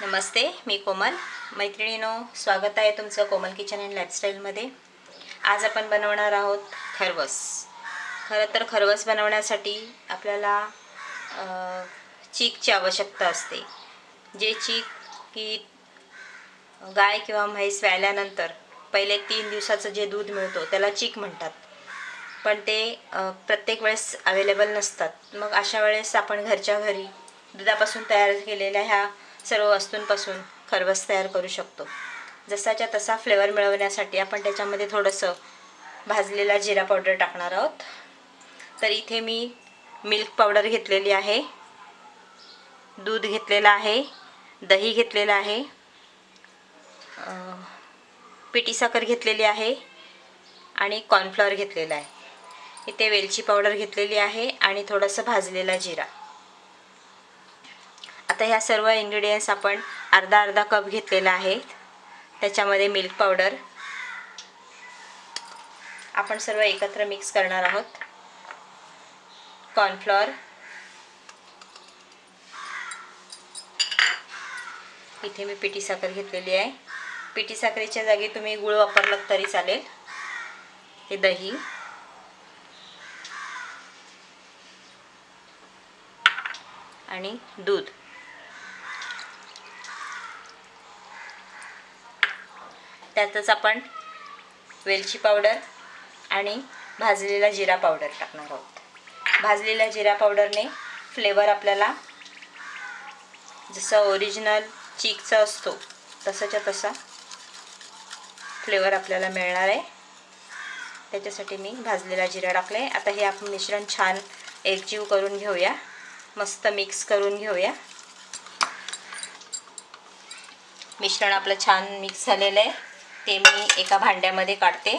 नमस्ते, मी कोमल. मैत्रिणींनो, स्वागत आहे तुमचं कोमल किचन अँड लाईफस्टाईलमध्ये. आज आपण बनवणार आहोत खरवस. खरं तर खरवस बनवण्यासाठी आपल्याला चीकची आवश्यकता असते. जे चीक की गाय किंवा म्हैस व्याल्यानंतर पहिले 3 दिवसाचं जे दूध मिळतो त्याला चीक म्हणतात. पण ते प्रत्येक वेळेस अवेलेबल नसतात. मग अशा वेळेस आपण घरच्या घरी दुधापासून तयार केलेल्या ह्या सर्व वस्तूंपासून खरवस तयार करू शकतो. जसाच्या तसा फ्लेवर मिळवण्यासाठी आपण त्याच्यामध्ये थोडंसं भाजलेला जिरा पावडर टाकणार आहोत. तर इथे मी मिल्क पावडर घेतलेली आहे, दूध घेतलेलं आहे, दही घेतलेलं आहे, पिठी साखर घेतलेली आहे आणि कॉर्नफ्लॉवर घेतलेला आहे. इथे वेलची पावडर घेतलेली आहे आणि थोडंसं भाजलेला जिरा. आता ह्या सर्व इन्ग्रेडियंट्स आपण अर्धा कप घेतलेला आहे. त्याच्यामध्ये मिल्क पावडर आपण सर्व एकत्र मिक्स करणार आहोत. कॉर्नफ्लॉवर, इथे मी पिठी साखर घेतलेली आहे. पिठी साखरेच्या जागी तुम्ही गूळ वापरलात तरी चालेल. हे दही आणि दूध. त्यातच आपण वेलची पावडर आणि भाजलेला जिरा पावडर टाकणार आहोत. भाजलेल्या जिरा पावडरने फ्लेवर आपल्याला जसं ओरिजिनल चीकचा असतो तसाच्या तसा फ्लेवर आपल्याला मिळणार आहे. त्याच्यासाठी मी भाजलेला जिरा टाकले. आता हे आपण मिश्रण छान एकजीव करून घेऊया, मस्त मिक्स करून घेऊया. मिश्रण आपलं छान मिक्स झालेलं आहे. ते मी एका भांड्यामध्ये काढते.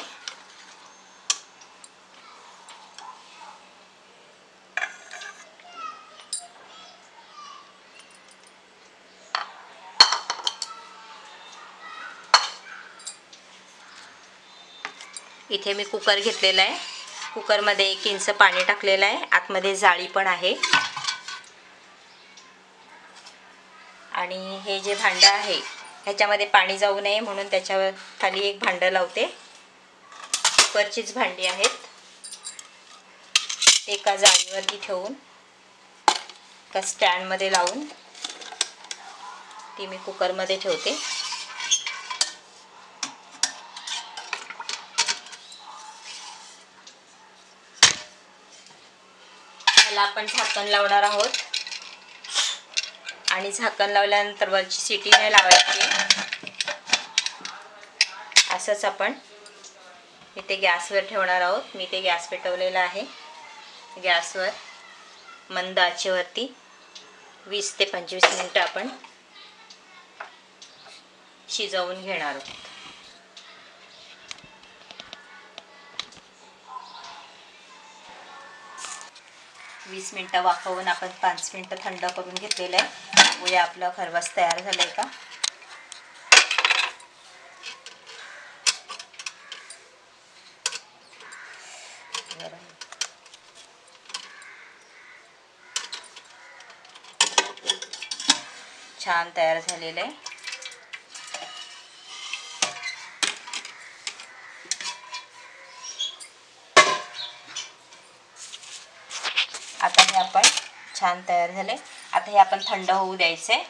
इथे मी कुकर घेतलेला आहे. कुकरमध्ये 1 इंच पाणी टाकलेलं आहे. आतमध्ये जाळी पण आहे. आणि हे जे भांडं आहे ह्याच्यामध्ये पाणी जाऊ नये म्हणून त्याच्यावर खाली एक भांडं लावते. कुकरचीच भांडी आहेत. एका जाळीवरती ठेवून एका स्टँडमध्ये लावून ती मी कुकरमध्ये ठेवते. ह्याला आपण झाकण लावणार आहोत आणि झाकण लावल्यानंतर वरची शिटी नाही लावायची. असंच आपण इथे गॅसवर ठेवणार आहोत. मी ते गॅस पेटवलेला आहे. गॅसवर मंद आचेवरती 20 ते 25 मिनिटं आपण शिजवून घेणार आहोत. वीस मिनिटं वाफवून आपण 5 मिनिटं थंड करून घेतलेलं आहे. बघूया आपलं खरवस तयार झालंय का. छान तयार झालेलं आहे. आता हे आपण छान तयार झाले. आता हे आपण थंड होऊ द्यायचे.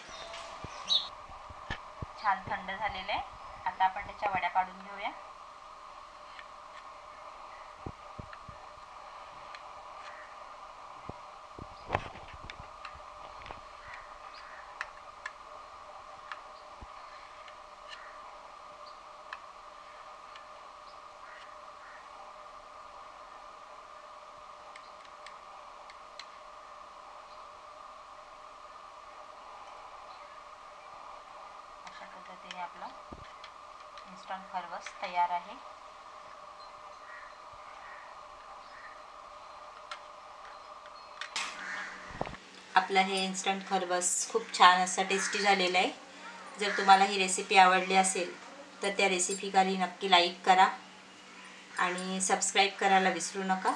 छान थंड झालेले. आता आपण त्याच्या वड्या काढून घेऊया. अशा पद्धतीने आपला इन्स्टंट खरवस तयार आहे. आपलं हे इन्स्टंट खरवस खूप छान असं टेस्टी झालेलं आहे. जर तुम्हाला ही रेसिपी आवडली असेल तर त्या रेसिपीला नक्की लाईक करा आणि सबस्क्राईब करायला विसरू नका.